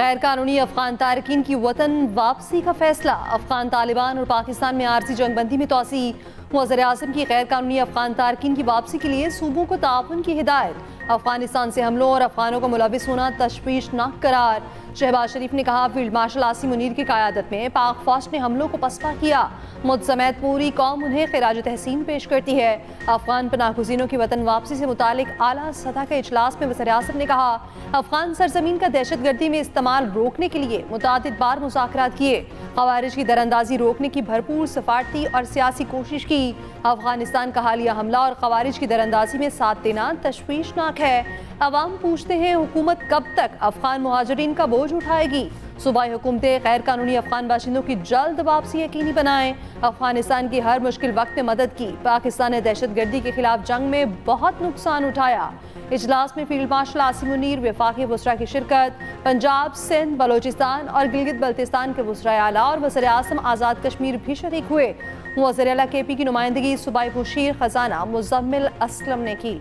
गैर कानूनी अफगान तारकीन की वतन वापसी का फैसला। अफगान तालिबान और पाकिस्तान में आरजी जंगबंदी में तोसी। वज़ीर आज़म की गैर कानूनी अफगान तारकीन की वापसी के लिए सूबों को ताउन की हिदायत। अफगानिस्तान से हमलों और अफगानों का मुलविस होना तशवीशनाक करार। शहबाज शरीफ ने कहा, फील्ड मार्शल आसिम मुनीर की क़यादत में पाक फौज ने हमलों को पसपा किया। मुझ समेत पूरी कौम उन्हें खिराज तहसीन पेश करती है। अफगान पनाहगुज़ीनों की वतन वापसी से मुतालिक आला सतह के इजलास में वज़ीर आज़म ने कहा, अफगान सरजमीन का दहशतगर्दी में इस्तेमाल रोकने के लिए मुतादिद बार मुज़ाकरात किए। ख़वारिज की दरअंदाजी रोकने की भरपूर सफारती और सियासी कोशिश की। अफगानिस्तान का हालिया हमला और ख़वारिज की दरअंदाजी में साथ देना तशवीशनाक है। अवाम पूछते हैं, हुकूमत कब तक अफगान मुहाजिरीन का बोझ उठाएगी। सूबाई हुकूमतें गैर कानूनी अफगान बाशिंदों की जल्द वापसी यकीनी बनाएं। अफगानिस्तान की हर मुश्किल वक्त में मदद की। पाकिस्तान ने दहशतगर्दी के खिलाफ जंग में बहुत नुकसान उठाया। इजलास में फील्ड मार्शल आसिम मुनीर, वफाकी वज़रा की शिरकत। पंजाब, सिंध, बलोचिस्तान और गिलगित बल्तिस्तान के वज़राए आला और वज़ीर आज़म आज़ाद कश्मीर भी शरीक हुए। वज़ीर आला KP की नुमाइंदगी सूबाई मुशीर खजाना मुज़म्मिल असलम ने की।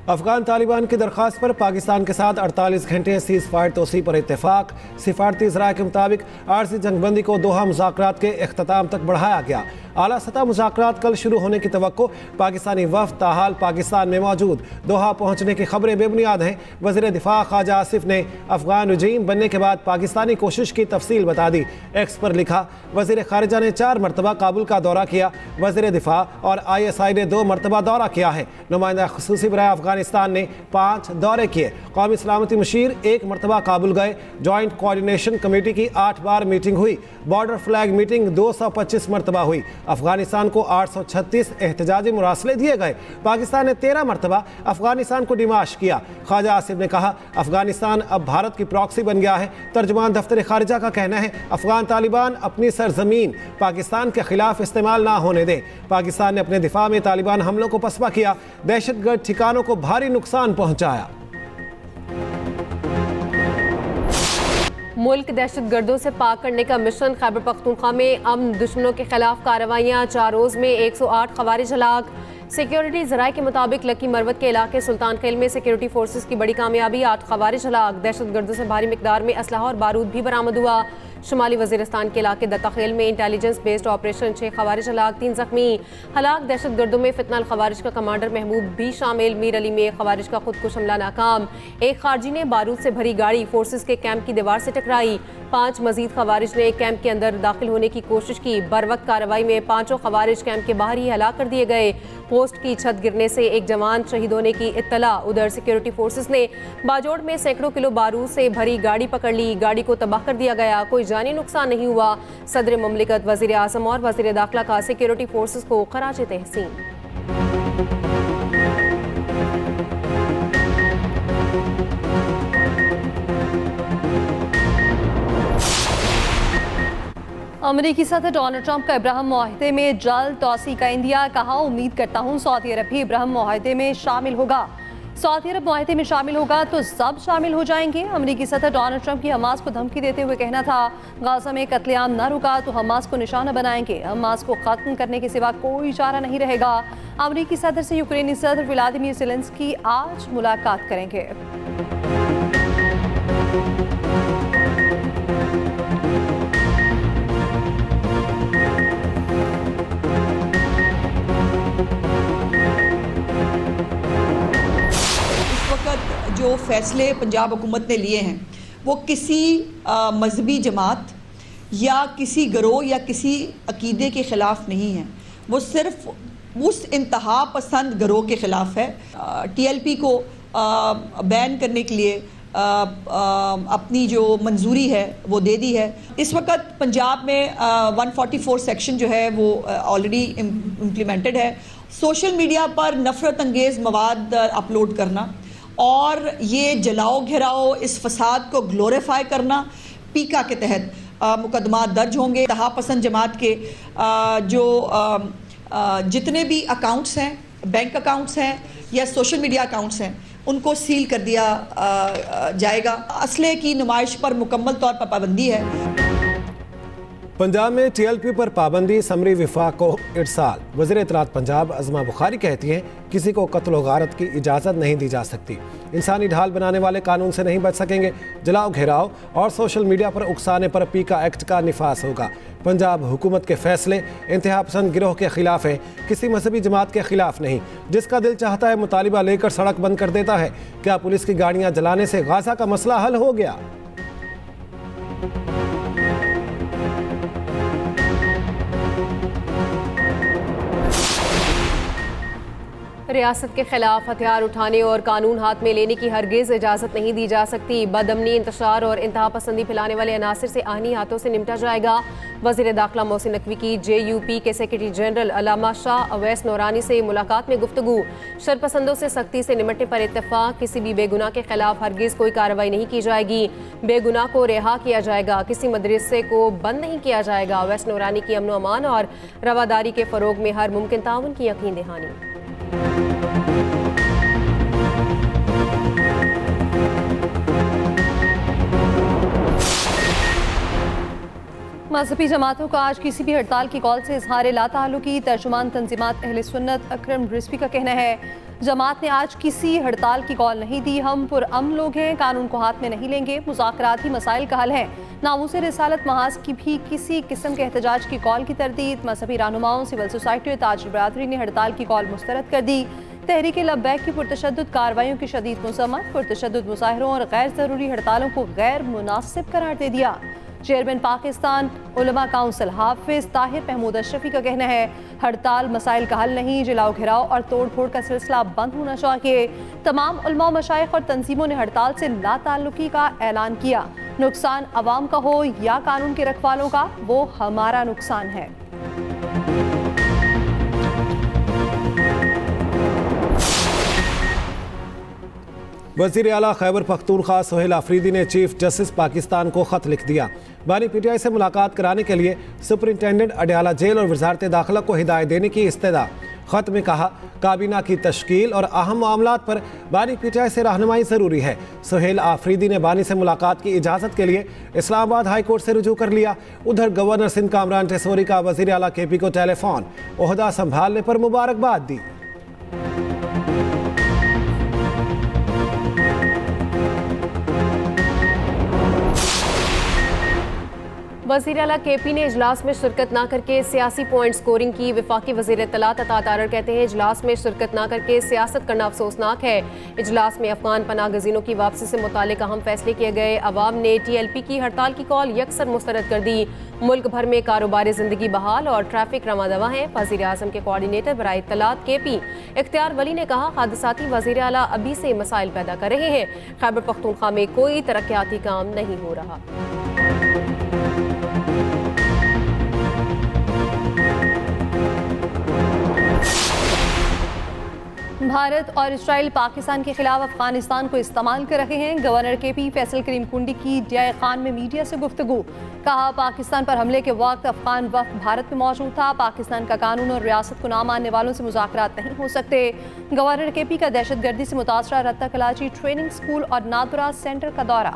अफगान तालिबान की दरख्वास्त पर पाकिस्तान के साथ 48 घंटे सीज़ फायर तोसी पर इत्तेफाक। सिफारती ज़राए के मुताबिक आरजी जंगबंदी को दोहा मुज़ाकरात के अख्ताम तक बढ़ाया गया। आला सतह मुज़ाकरात कल शुरू होने की तवक्को। पाकिस्तानी वफ़द ताहाल पाकिस्तान में मौजूद। दोहा पहुँचने की खबरें बेबुनियाद हैं। वज़ीर दिफा ख्वाजा आसिफ ने अफगान रजीम बनने के बाद पाकिस्तानी कोशिश की तफसील बता दी। एक्स पर लिखा, वज़ीर ख़ारिजा ने 4 मरतबा काबुल का दौरा किया। वज़ीर दिफा और ISI ने 2 मरतबा दौरा किया है। नुमाइंदा ख़ुसूसी बराए अफगानिस्तान ने 5 दौरे किए। कौमी सलामती मुशीर 1 मरतबा काबुल गए। जॉइंट कोऑर्डिनेशन कमेटी की 8 बार मीटिंग हुई। बॉर्डर फ्लैग मीटिंग 225 मरतबा हुई। अफगानिस्तान को 836 एहतजाजी मुरासले दिए गए। पाकिस्तान ने 13 मरतबा अफगानिस्तान को डिमाश किया। ख्वाजा आसिफ ने कहा, अफगानिस्तान अब भारत की प्रॉक्सी बन गया है। तर्जुमान दफ्तर खारिजा का कहना है, अफगान तालिबान अपनी सरजमीन पाकिस्तान के खिलाफ इस्तेमाल ना होने दें। पाकिस्तान ने अपने दिफा में तालिबान हमलों को पसपा किया। दहशतगर्द ठिकानों को भारी नुकसान पहुंचाया। मुल्क दहशतगर्दों से पाक करने का मिशन। खैबर पख्तूनख्वा में अमन दुश्मनों के खिलाफ कार्रवाइयाँ। 4 रोज़ में 108 ख़वारिज हलाक। सिक्योरिटी ज़राए के मुताबिक लकी मरवत के इलाके सुल्तान खेल में सिक्योरिटी फोर्सेस की बड़ी कामयाबी। 8 ख़वारिज हलाक। दहशतगर्दों से भारी मिकदार में असलहा और बारूद भी बरामद हुआ। शुमाली वज़ीरिस्तान के इलाके दत्ताखेल में इंटेलिजेंस बेस्ड ऑपरेशन। 6 ख़वारिज हलाक, 3 ज़ख्मी। हलाक दहशतगर्दों में फितनल ख़वारिज का कमांडर महबूब भी शामिल। मीर अली में ख़वारिज का खुदकुश हमला नाकाम। एक खारजी ने बारूद से भरी गाड़ी फोर्सेस के कैंप की दीवार से टकराई। 5 मजीद ख़वारिज ने कैंप के अंदर दाखिल होने की कोशिश की। बरवक्त कार्रवाई में 5 ख़वारिज कैंप के बाहर ही हलाक कर दिए गए। पोस्ट की छत गिरने से एक जवान शहीद होने की इत्तला। उधर सिक्योरिटी फोर्सेस ने बाजोड़ में सैकड़ों किलो बारूद से भरी गाड़ी पकड़ ली। गाड़ी को तबाह कर दिया गया। कोई जानी नुकसान नहीं हुआ। सदर मुमलिकत, वज़ीर आज़म और वज़ीर दाखिला का सिक्योरिटी फोर्सेस को खराज तहसीन। अमरीकी सदर डोनाल्ड ट्रंप का इब्राहिम मुआहदे में जल्द तोसी का इंदिया। कहा, उम्मीद करता हूँ सऊदी अरब भी इब्राहिम मुआहदे में शामिल होगा। सऊदी अरब मुआहदे में शामिल होगा तो सब शामिल हो जाएंगे। अमरीकी सदर डोनाल्ड ट्रंप की हमास को धमकी देते हुए कहना था, गाजा में कत्लेआम न रुका तो हमास को निशाना बनाएंगे। हमास को खत्म करने के सिवा कोई चारा नहीं रहेगा। अमरीकी सदर से यूक्रेनी सदर व्लादिमीर ज़ेलेंस्की आज मुलाकात करेंगे। जो फैसले पंजाब हुकूमत ने लिए हैं वो किसी मजहबी जमात या किसी गिरोह या किसी अकीदे के ख़िलाफ़ नहीं है। वो सिर्फ उस इंतहा पसंद गिरोह के ख़िलाफ़ है। TLP को बैन करने के लिए अपनी जो मंजूरी है वो दे दी है। इस वक्त पंजाब में 144 सेक्शन जो है वो ऑलरेडी इम्प्लीमेंटेड है। सोशल मीडिया पर नफ़रत अंगेज़ मवाद अपलोड करना और ये जलाओ घिराओ, इस फसाद को ग्लोरीफाई करना, पीका के तहत मुकदमा दर्ज होंगे। तहा पसंद जमात के जो जितने भी अकाउंट्स हैं, बैंक अकाउंट्स हैं या सोशल मीडिया अकाउंट्स हैं, उनको सील कर दिया जाएगा। असले की नुमाइश पर मुकम्मल तौर पर पाबंदी है। पंजाब में TLP पर पाबंदी, समरी विफाक को इरसाल। वज़ीर इत्तलात पंजाब अज़मा बुखारी कहती हैं किसी को कत्ल व गारत की इजाज़त नहीं दी जा सकती। इंसानी ढाल बनाने वाले कानून से नहीं बच सकेंगे। जलाओ, घेराव और सोशल मीडिया पर उकसाने पर पीका एक्ट का निफास होगा। पंजाब हुकूमत के फैसले इंतहा पसंद गिरोह के खिलाफ हैं, किसी मजहबी जमात के खिलाफ नहीं। जिसका दिल चाहता है मुतालिबा लेकर सड़क बंद कर देता है। क्या पुलिस की गाड़ियां जलाने से गाजा का मसला हल हो गया? रियासत के खिलाफ हथियार उठाने और कानून हाथ में लेने की हरगिज इजाज़त नहीं दी जा सकती। बदअमनी, इंतशार और इंतहा पसंदी फैलाने वाले अनासर से आहिनी हाथों से निपटा जाएगा। वज़ीर दाखिला मोहसिन नकवी की JUP के सेक्रेटरी जनरल अल्लामा शाह अवैस नूरानी से मुलाकात में गुफ्तगू। शरपसंदों से सख्ती से निमटने पर इत्तेफाक। किसी भी बेगुनाह के खिलाफ हरगिज कोई कार्रवाई नहीं की जाएगी। बेगुनाह को रिहा किया जाएगा। किसी मदरसे को बंद नहीं किया जाएगा। अवैस नूरानी की अमन अमान और रवादारी के फ़रोग में हर मुमकिन ताउन की यकीन दहानी। मजहबी जमातों का आज किसी भी हड़ताल की कॉल से इजहार लाताल्लुकी। तर्जुमान तंजीमात अहले सुन्नत अकरम रिजवी का कहना है जमात ने आज किसी हड़ताल की कॉल नहीं दी। हम पुरअमन लोग हैं, कानून को हाथ में नहीं लेंगे। मुज़ाकराती मसाइल का हल है। नामूसे रिसालत महाज की भी किसी किस्म के एहतजाज की कॉल की तरदीद। मजहबी रहनुमाओं, सिविल सोसाइटी और ताजिर बरादरी ने हड़ताल की कॉल मुस्तरद कर दी। तहरीक लब्बैक की पुरतशद्दुद कार्रवाइयों की शदीद मुज़म्मत। पुरतशद्दुद मुजाहिरों और गैर ज़रूरी हड़तालों को गैर मुनासिब करार दे दिया। चेयरमैन पाकिस्तान उलमा काउंसिल हाफिज ताहिर महमूद अशरफी का कहना है हड़ताल मसाइल का हल नहीं। जलाओ, घेराव और तोड़ फोड़ का सिलसिला बंद होना चाहिए। तमाम उलमा, मशाइख और तंजीमों ने हड़ताल से लाताल्लुकी का ऐलान किया। नुकसान अवाम का हो या कानून के रखवालों का, वो हमारा नुकसान है। वज़ीर आला खैबर पख्तूनख्वा सोहेल आफरीदी ने चीफ जस्टिस पाकिस्तान को ख़त लिख दिया। बानी PTI से मुलाकात कराने के लिए सुपरिंटेंडेंट अडयाला जेल और वजारत दाखिला को हिदायत देने की इस्तदा। ख़त में कहा काबीना की तश्कील और अहम मामलात पर बानी PTI से रहनुमाई ज़रूरी है। सोहेल आफरीदी ने बानी से मुलाकात की इजाज़त के लिए इस्लामाबाद हाई कोर्ट से रुजू कर लिया। उधर गवर्नर सिंध कामरान टेसोरी का वज़ीर आला KP को टेलीफोन, ओहदा संभालने पर मुबारकबाद दी। वज़ीर आला KP ने इजलास में शिरकत ना करके सियासी पॉइंट स्कोरिंग की। वफाकी वज़ीर इत्तलात अता तारर कहते हैं इजलास में शिरकत ना करके सियासत करना अफसोसनाक है। इजलास में अफगान पनाह गज़ीनों की वापसी से मुताल्लिक़ अहम फैसले किए गए। अवाम ने TLP की हड़ताल की कॉल यकसर मुस्तरद कर दी। मुल्क भर में कारोबार ज़िंदगी बहाल और ट्रैफिक रवादवा है। वज़ीर आज़म के कोऑर्डिनेटर बराए इत्तलात KP इख्तियार वली ने कहा हादसाती वज़ीर आला अभी से मसाइल पैदा कर रहे हैं। खैबर पख्तूनख्वा में कोई तरक्याती काम नहीं हो रहा। भारत और इजराइल पाकिस्तान के खिलाफ अफगानिस्तान को इस्तेमाल कर रहे हैं। गवर्नर KP फैसल करीम कुंडी की DI खान में मीडिया से गुफ्तगू। कहा पाकिस्तान पर हमले के वक्त अफगान वफ्द भारत में मौजूद था। पाकिस्तान का कानून और रियासत को ना मानने वालों से मुज़ाकरात नहीं हो सकते। गवर्नर KP का दहशतगर्दी से मुतासरा रत्ता कलाची ट्रेनिंग स्कूल और नादुरा सेंटर का दौरा।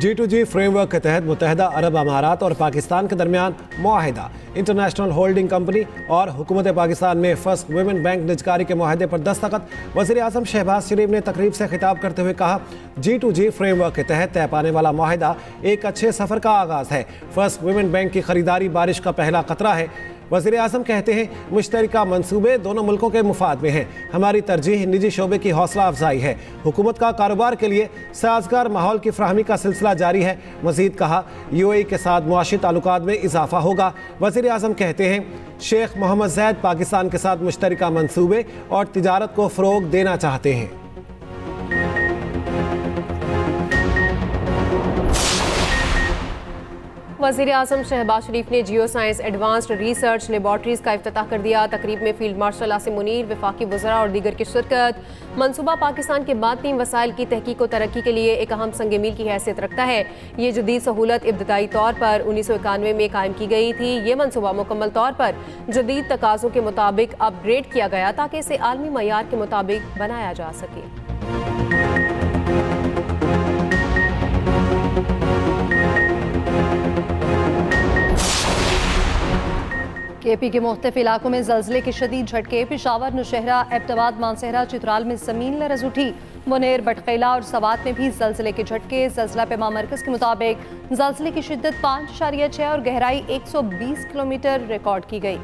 G2G फ्रेमवर्क के तहत मुत्तहिदा अरब अमारात और पाकिस्तान के दरमियान मुआहिदा। इंटरनेशनल होल्डिंग कंपनी और हुकूमत पाकिस्तान में फर्स्ट वुमेन बैंक निजकारी के मुआहदे पर दस्तखत। वज़ीर आज़म शहबाज शरीफ ने तकरीब से खिताब करते हुए कहा G2G फ्रेमवर्क के तहत तय पाने वाला मुआहिदा एक अच्छे सफ़र का आगाज़ है। फर्स्ट वुमेन बैंक की खरीदारी बारिश का पहला खतरा है। वज़ीर आज़म कहते हैं मुश्तरका मंसूबे दोनों मुल्कों के मुफाद में हैं। हमारी तरजीह निजी शोबे की हौसला अफजाई है। हुकूमत का कारोबार के लिए साजगार माहौल की फ्राहमी का सिलसिला जारी है। मज़ीद कहा UAE के साथ मुआशी ताल्लुकात में इजाफा होगा। वज़ीर आज़म कहते हैं शेख मोहम्मद ज़ैद पाकिस्तान के साथ मुश्तरका मंसूबे और तिजारत को फ़रोग देना चाहते हैं। वज़ीर आज़म शहबाज शरीफ ने geo science advanced research laboratories का इफ्तिताह कर दिया। तकरीब में फील्ड मार्शल आसिम मुनीर, वफाकी वज़रा और दीगर की शिरकत। मनसूबा पाकिस्तान के बातनी वसाइल की तहकीक व तरक्की के लिए एक अहम संग मील की हैसियत रखता है। ये जदीद सहूलत इब्तदाई तौर पर 1991 में कायम की गई थी। ये मनसूबा मुकम्मल तौर पर जदीद तकाज़ों के मुताबिक अपग्रेड किया गया ताकि इसे आलमी मयार के मुताबिक बनाया जा सके। केपी के मुख्तलिफ इलाकों में जल्जले के शदीद झटके। पेशावर, नौशहरा, एबटाबाद, मानसहरा, चित्राल में जमीन लरज़ उठी। मुनेर, बटखेला और सवात में भी जल्जले के झटके। जल्जला पैमा मरकज़ के मुताबिक जल्जले की शिद्दत 5.6 और गहराई 120 किलोमीटर रिकॉर्ड की गई।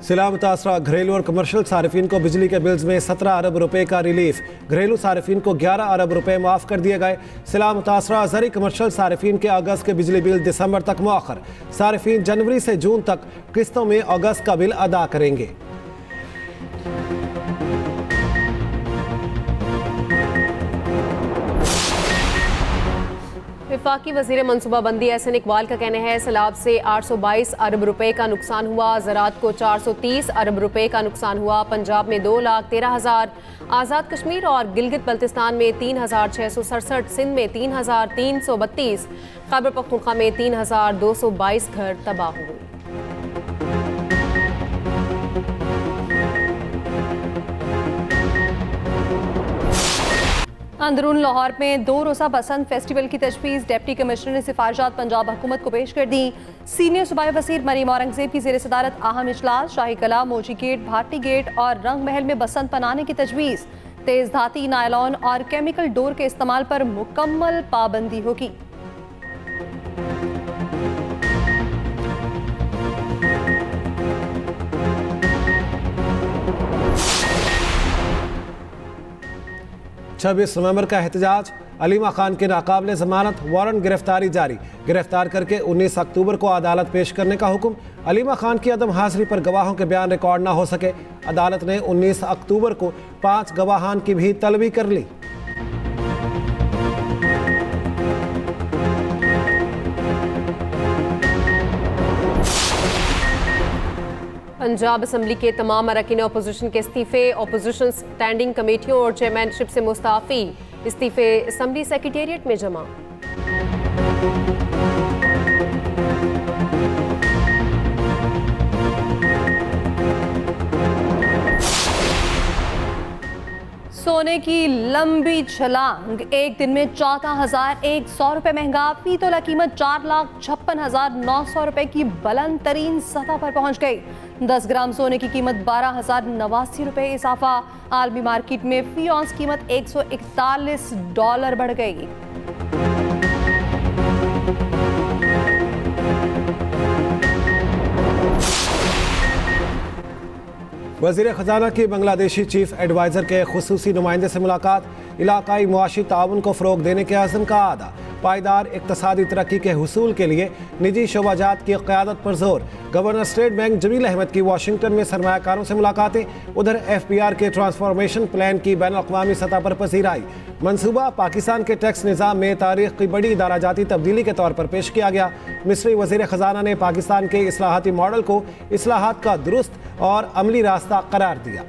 सिला मुतासरा घरेलू और कमर्शियल सार्फिन को बिजली के बिल्स में 17 अरब रुपए का रिलीफ। घरेलू सार्फिन को 11 अरब रुपए माफ़ कर दिए गए। सिला मुतासरा ज़री कमर्शियल सार्फिन के अगस्त के बिजली बिल दिसंबर तक मौखर। सार्फिन जनवरी से जून तक किस्तों में अगस्त का बिल अदा करेंगे। वफाकी वज़ीर मनसूबाबंदी एहसन इकबाल का कहना है सैलाब से 822 अरब रुपए का नुकसान हुआ। ज़राअत को 430 अरब रुपए का नुकसान हुआ। पंजाब में 2,13,000, आज़ाद कश्मीर और गिलगित बल्तिस्तान में 3,667, सिंध में 3,332, खैबर पख्तूनख्वा में 3,222 घर तबाह हुए। अंदरून लाहौर में 2 रोज़ा बसंत फेस्टिवल की तजवीज़। डिप्टी कमिश्नर ने सिफारिशात पंजाब हुकूमत को पेश कर दी। सीनियर सूबाई वज़ीर मरीम औरंगज़ेब की ज़ेर सदारत अहम इजलास। शाही कला, मोची गेट, भारती गेट और रंग महल में बसंत मनाने की तजवीज़। तेज़ धाती, नायलॉन और केमिकल डोर के इस्तेमाल पर मुकम्मल पाबंदी होगी। छब्बीस नवंबर का एहतजाज। अलीमा खान के नाकाबिले जमानत वारंट गिरफ्तारी जारी। गिरफ्तार करके 19 अक्टूबर को अदालत पेश करने का हुक्म। अलीमा खान की अदम हाजिरी पर गवाहों के बयान रिकॉर्ड ना हो सके। अदालत ने 19 अक्टूबर को 5 गवाहान की भी तलबी कर ली। पंजाब असम्बली के तमाम अरकान अपोजिशन के इस्तीफे। अपोजिशन स्टैंडिंग कमेटियों और चेयरमैनशिप से मुस्ताफ़ी। इस्तीफे असम्बली सेक्रेटेरिएट में जमा। सोने की लंबी छलांग। एक दिन में 14,100 रुपए महंगा। फी तोला कीमत 4,56,900 रुपए की बुलंद तरीन सतह पर पहुंच गई। 10 ग्राम सोने की कीमत 12,089 रुपए इजाफा। आलमी मार्केट में फी औंस कीमत $141 बढ़ गई। वज़ीर ख़जाना की बांग्लादेशी चीफ एडवाइज़र के खुसूसी नुमाइंदे से मुलाकात। इलाकाई मुआशी ताउन को फ़रोग देने के अज़्म का आदा। पायदार इक़्तिसादी तरक्की के हुसूल के लिए निजी शोबाजात की क़यादत पर जोर। Governor state bank Jamil Ahmed की वाशिंगटन में सरमायाकारों से मुलाकातें। उधर FPR के ट्रांसफॉर्मेशन प्लान की बैन अक़वामी सतह पर पजीराई। मनसूबा पाकिस्तान के टैक्स निज़ाम में तारीख़ की बड़ी इदाराजाती तब्दीली के तौर पर पेश किया गया। मिस्री वज़ीर ख़जाना ने पाकिस्तान के इस्लाहाती मॉडल को इस्लाहात का दुरुस्त और अमली रास्ता करार दिया।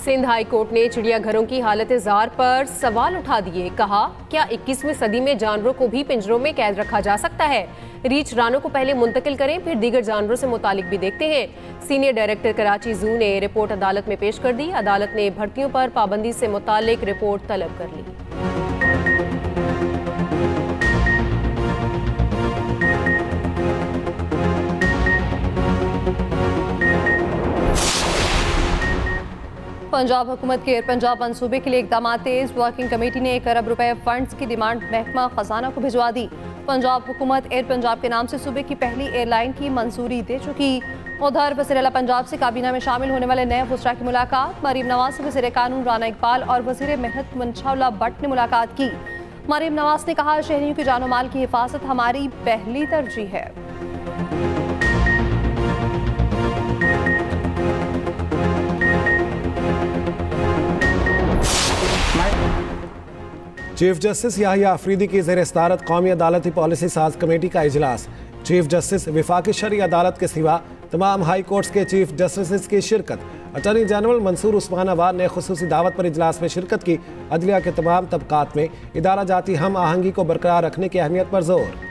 सिंध हाई कोर्ट ने चिड़ियाघरों की हालत ज़ार पर सवाल उठा दिए। कहा, क्या 21वीं सदी में जानवरों को भी पिंजरों में कैद रखा जा सकता है? रीछ रानों को पहले मुंतकिल करें, फिर दीगर जानवरों से मुतालिक भी देखते हैं। सीनियर डायरेक्टर कराची जू ने रिपोर्ट अदालत में पेश कर दी। अदालत ने भर्तियों पर पाबंदी से मुतालिक रिपोर्ट तलब कर ली। पंजाब हुकूमत के एयर पंजाब मंसूबे के लिए इकदाम तेज। वर्किंग कमेटी ने 1 अरब रुपए फंड्स की डिमांड महकमा खजाना को भिजवा दी। पंजाब हुकूमत एयर पंजाब के नाम से सूबे की पहली एयरलाइन की मंजूरी दे चुकी। उधर वज़ीर आला पंजाब से काबीना में शामिल होने वाले नए वज़रा की मुलाकात। मरीम नवाज से वज़ीर कानून राना इकबाल और वज़ीर मेहनत मनशाउल्लाह भट्ट ने मुलाकात की। मरियम नवाज ने कहा, शहरियों की जानो माल की हिफाजत हमारी पहली तरजीह है। चीफ जस्टिस याहिया अफरीदी की ज़ेर सदारत कौमी अदालती पॉलिसी साज कमेटी का इजलास। चीफ जस्टिस वफाकी शरई अदालत के सिवा तमाम हाई कोर्ट्स के चीफ जस्टिस की शिरकत। अटॉर्नी जनरल मंसूर उस्मान अवान ने खुसूसी दावत पर इजलास में शिरकत की। अदलिया के तमाम तबकात में इदारा जाती हम आहंगी को बरकरार रखने की अहमियत पर जोर।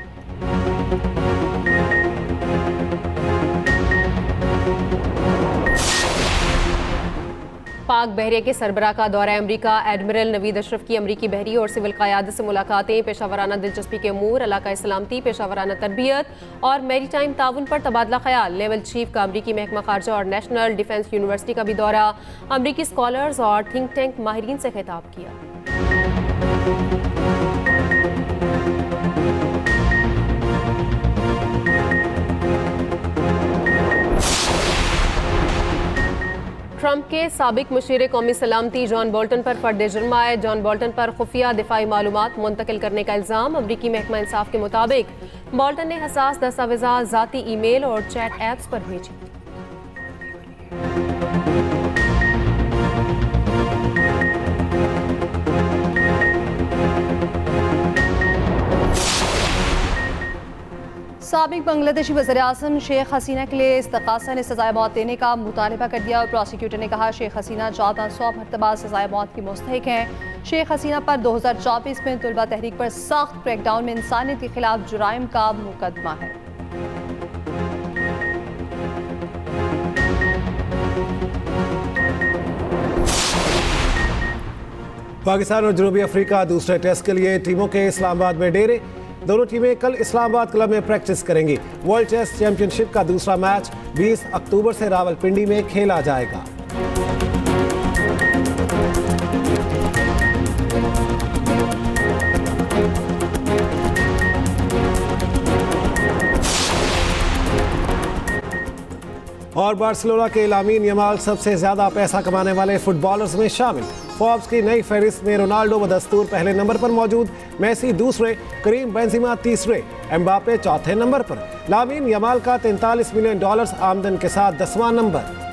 पाक बहरिया के सरबराह का दौरा अमरीका। एडमिरल नवीद अशरफ की अमरीकी बहरी और सिविल क़यादत से मुलाकातें। पेशावराना दिलचस्पी के अमूर, इलाका सलामती, पेशावराना तरबियत और मैरी टाइम ताउन पर तबादला ख्याल। लेवल चीफ का अमरीकी महकमा खारजा और नेशनल डिफेंस यूनिवर्सिटी का भी दौरा। अमरीकी स्कॉलर्स और थिंक टैंक माहिरीन से खिताब किया। ट्रंप के साबिक मुशीर कौमी सलामती जॉन बोल्टन पर फर्द जुर्म आए। जॉन बोल्टन पर खुफिया दिफाई मालूमात मुंतकिल करने का इल्ज़ाम। अमरीकी महकमा इंसाफ के मुताबिक बोल्टन ने हसास दस्तावेज़ात ज़ाती ईमेल और चैट ऐप्स पर भेजी। साबिक बांग्लादेशी वज़ीर-ए-आज़म शेख हसीना के लिए इस्तग़ासा ने सज़ाए मौत देने का मुतालबा कर दिया। प्रोसिक्यूटर ने कहा, शेख हसीना 1400 मरतबा सज़ाए मौत की मुस्तहिक हैं। शेख हसीना पर 2024 में तुलबा तहरीक पर सख्त क्रैकडाउन में इंसानियत के खिलाफ जुराइम का मुकदमा है। पाकिस्तान और जनूबी अफ्रीका दूसरे टेस्ट के लिए टीमों के इस्लामाबाद में डेरे। दोनों टीमें कल इस्लामाबाद क्लब में प्रैक्टिस करेंगी। वर्ल्ड टेस्ट चैंपियनशिप का दूसरा मैच 20 अक्टूबर से रावलपिंडी में खेला जाएगा। और बार्सिलोना के लामीन यमाल सबसे ज्यादा पैसा कमाने वाले फुटबॉलर्स में शामिल। फोर्ब्स की नई फहरिस्त में रोनाल्डो बदस्तूर पहले नंबर पर मौजूद, मेसी दूसरे, करीम बेंजिमा तीसरे, एम्बापे चौथे नंबर पर। लामीन यमाल का $43 मिलियन आमदन के साथ 10वां नंबर।